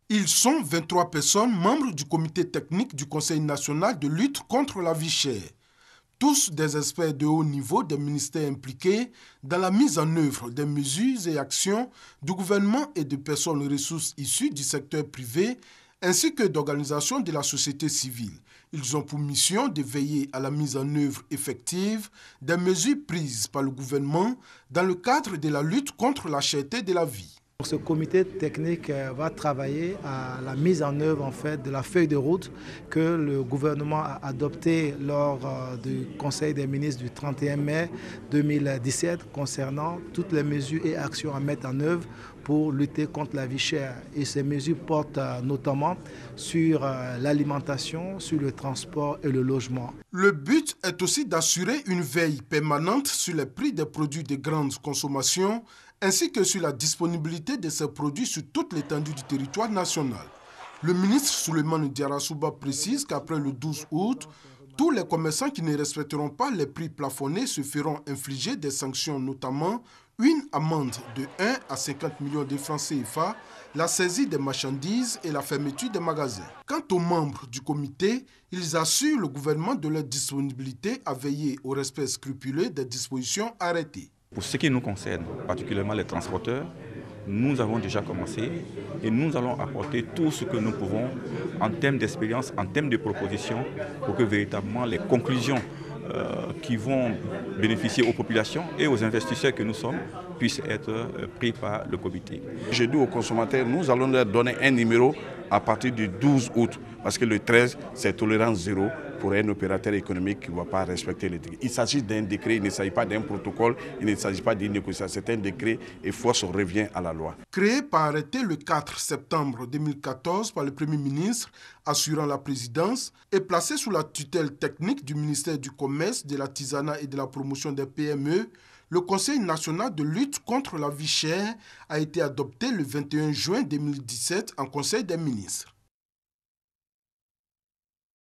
Ils sont 23 personnes membres du comité technique du Conseil national de lutte contre la vie chère. Tous des experts de haut niveau des ministères impliqués dans la mise en œuvre des mesures et actions du gouvernement et de personnes ressources issues du secteur privé ainsi que d'organisations de la société civile. Ils ont pour mission de veiller à la mise en œuvre effective des mesures prises par le gouvernement dans le cadre de la lutte contre la cherté de la vie. Ce comité technique va travailler à la mise en œuvre de la feuille de route que le gouvernement a adoptée lors du Conseil des ministres du 31 mai 2017 concernant toutes les mesures et actions à mettre en œuvre pour lutter contre la vie chère. Et ces mesures portent notamment sur l'alimentation, sur le transport et le logement. Le but est aussi d'assurer une veille permanente sur les prix des produits de grande consommation ainsi que sur la disponibilité de ces produits sur toute l'étendue du territoire national. Le ministre Souleymane Diarra-Souba précise qu'après le 12 août, tous les commerçants qui ne respecteront pas les prix plafonnés se feront infliger des sanctions, notamment une amende de 1 à 50 millions de francs CFA, la saisie des marchandises et la fermeture des magasins. Quant aux membres du comité, ils assurent le gouvernement de leur disponibilité à veiller au respect scrupuleux des dispositions arrêtées. Pour ce qui nous concerne, particulièrement les transporteurs, nous avons déjà commencé et nous allons apporter tout ce que nous pouvons en termes d'expérience, en termes de propositions, pour que véritablement les conclusions qui vont bénéficier aux populations et aux investisseurs que nous sommes puissent être pris par le comité. Je dis aux consommateurs, nous allons leur donner un numéro à partir du 12 août, parce que le 13, c'est tolérance zéro pour un opérateur économique qui ne va pas respecter les décrets. Il s'agit d'un décret, il ne s'agit pas d'un protocole, il ne s'agit pas d'une négociation, c'est un décret et force revient à la loi. Créé par arrêté le 4 septembre 2014 par le Premier ministre assurant la présidence et placé sous la tutelle technique du ministère du Commerce, de l'Artisanat et de la Promotion des PME, le Conseil national de lutte contre la vie chère a été adopté le 21 juin 2017 en Conseil des ministres.